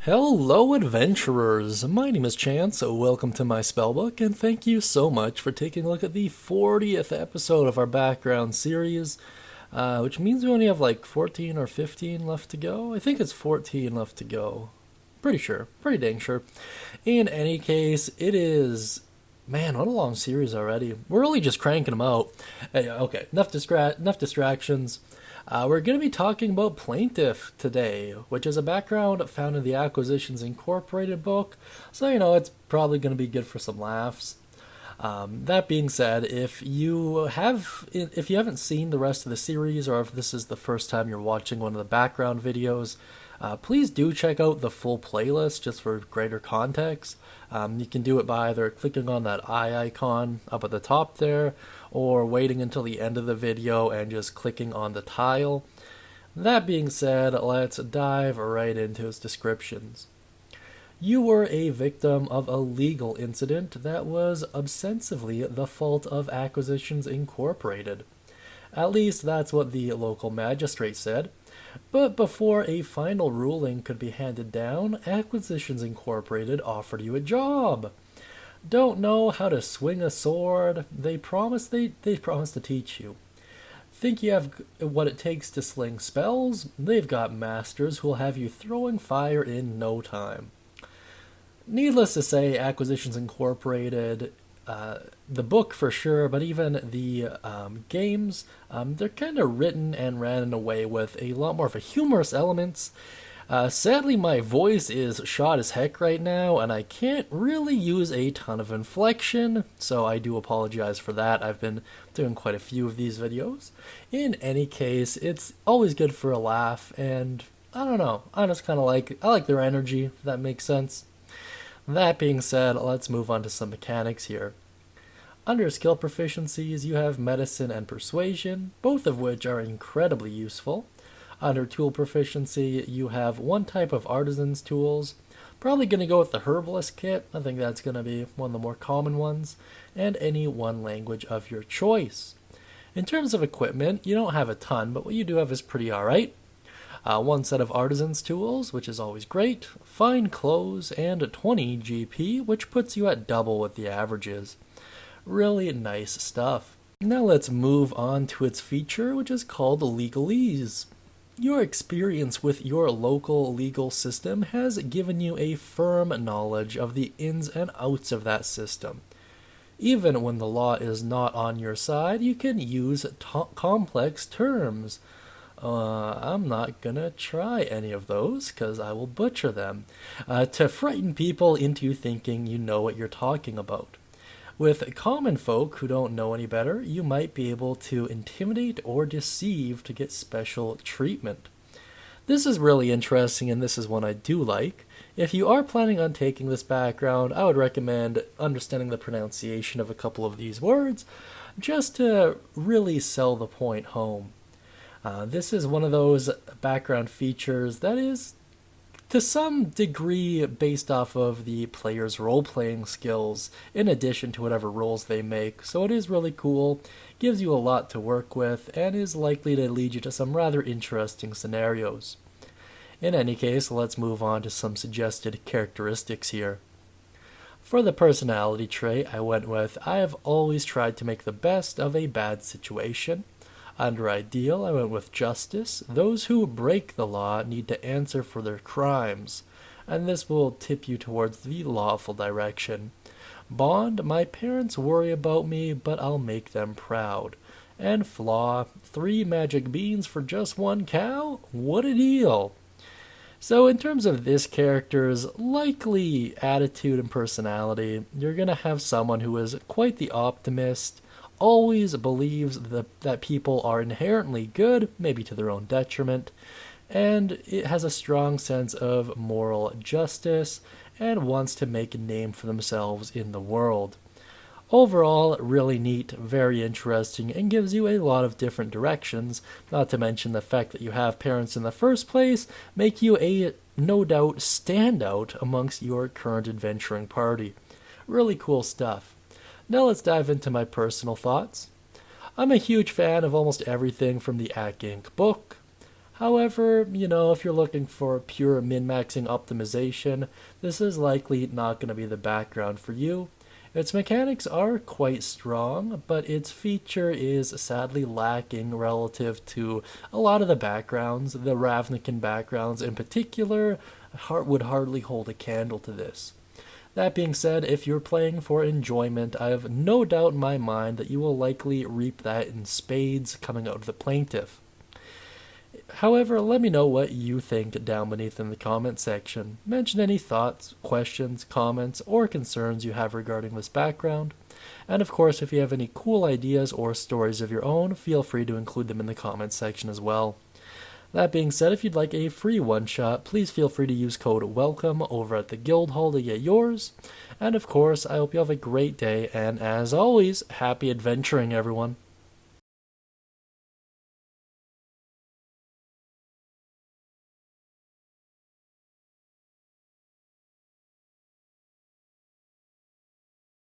Hello, adventurers! My name is Chance, so welcome to my Spellbook, and thank you so much for taking a look at the 40th episode of our background series, which means we only have like 14 or 15 left to go. I think it's 14 left to go. Pretty sure. Pretty dang sure. In any case, it is... Man, what a long series already. We're really just cranking them out. Hey, okay, enough distractions. We're going to be talking about Plaintiff today, which is a background found in the Acquisitions Incorporated book, so it's probably going to be good for some laughs. That being said, if you haven't seen the rest of the series, or if this is the first time you're watching one of the background videos, please do check out the full playlist just for greater context. You can do it by either clicking on that eye icon up at the top there, or waiting until the end of the video and just clicking on the tile. That being said, let's dive right into its descriptions. You were a victim of a legal incident that was ostensibly the fault of Acquisitions Incorporated. At least that's what the local magistrate said. But before a final ruling could be handed down, Acquisitions Incorporated offered you a job. Don't know how to swing a sword? They promise to teach you. Think you have what it takes to sling spells? They've got masters who'll have you throwing fire in no time. Needless to say, Acquisitions Incorporated, the book for sure, but even the games, they're kind of written and ran in a way with a lot more of a humorous elements. Sadly, my voice is shot as heck right now, and I can't really use a ton of inflection, so I do apologize for that. I've been doing quite a few of these videos. In any case, it's always good for a laugh, and I don't know, I just kind of I like their energy, if that makes sense. That being said, let's move on to some mechanics here. Under skill proficiencies, you have medicine and persuasion, both of which are incredibly useful. Under tool proficiency, you have one type of artisan's tools. Probably going to go with the herbalist kit. I think that's going to be one of the more common ones. And any one language of your choice. In terms of equipment, you don't have a ton, but what you do have is pretty alright. One set of artisan's tools, which is always great. Fine clothes, and 20 GP, which puts you at double what the average is. Really nice stuff. Now let's move on to its feature, which is called legalese. Your experience with your local legal system has given you a firm knowledge of the ins and outs of that system. Even when the law is not on your side, you can use complex terms. I'm not gonna try any of those, because I will butcher them, to frighten people into thinking you know what you're talking about. With common folk who don't know any better, you might be able to intimidate or deceive to get special treatment. This is really interesting, and this is one I do like. If you are planning on taking this background, I would recommend understanding the pronunciation of a couple of these words, just to really sell the point home. This is one of those background features that is, to some degree, based off of the player's role-playing skills, in addition to whatever roles they make, so it is really cool, gives you a lot to work with, and is likely to lead you to some rather interesting scenarios. In any case, let's move on to some suggested characteristics here. For the personality trait, I went with, I have always tried to make the best of a bad situation. Under ideal, I went with justice. Those who break the law need to answer for their crimes, and this will tip you towards the lawful direction. Bond, my parents worry about me, but I'll make them proud. And flaw, 3 magic beans for just 1 cow? What a deal! So in terms of this character's likely attitude and personality, you're going to have someone who is quite the optimist, always believes that people are inherently good, maybe to their own detriment, and it has a strong sense of moral justice and wants to make a name for themselves in the world. Overall, really neat, very interesting, and gives you a lot of different directions, not to mention the fact that you have parents in the first place make you a, no doubt, standout amongst your current adventuring party. Really cool stuff. Now let's dive into my personal thoughts. I'm a huge fan of almost everything from the Acq Inc. book. However, if you're looking for pure min-maxing optimization, this is likely not going to be the background for you. Its mechanics are quite strong, but its feature is sadly lacking relative to a lot of the backgrounds. The Ravnican backgrounds in particular would hardly hold a candle to this. That being said, if you're playing for enjoyment, I have no doubt in my mind that you will likely reap that in spades coming out of the Plaintiff. However, let me know what you think down beneath in the comment section. Mention any thoughts, questions, comments, or concerns you have regarding this background. And of course, if you have any cool ideas or stories of your own, feel free to include them in the comments section as well. That being said, if you'd like a free one-shot, please feel free to use code WELCOME over at the Guild Hall to get yours. And of course, I hope you have a great day, and as always, happy adventuring, everyone.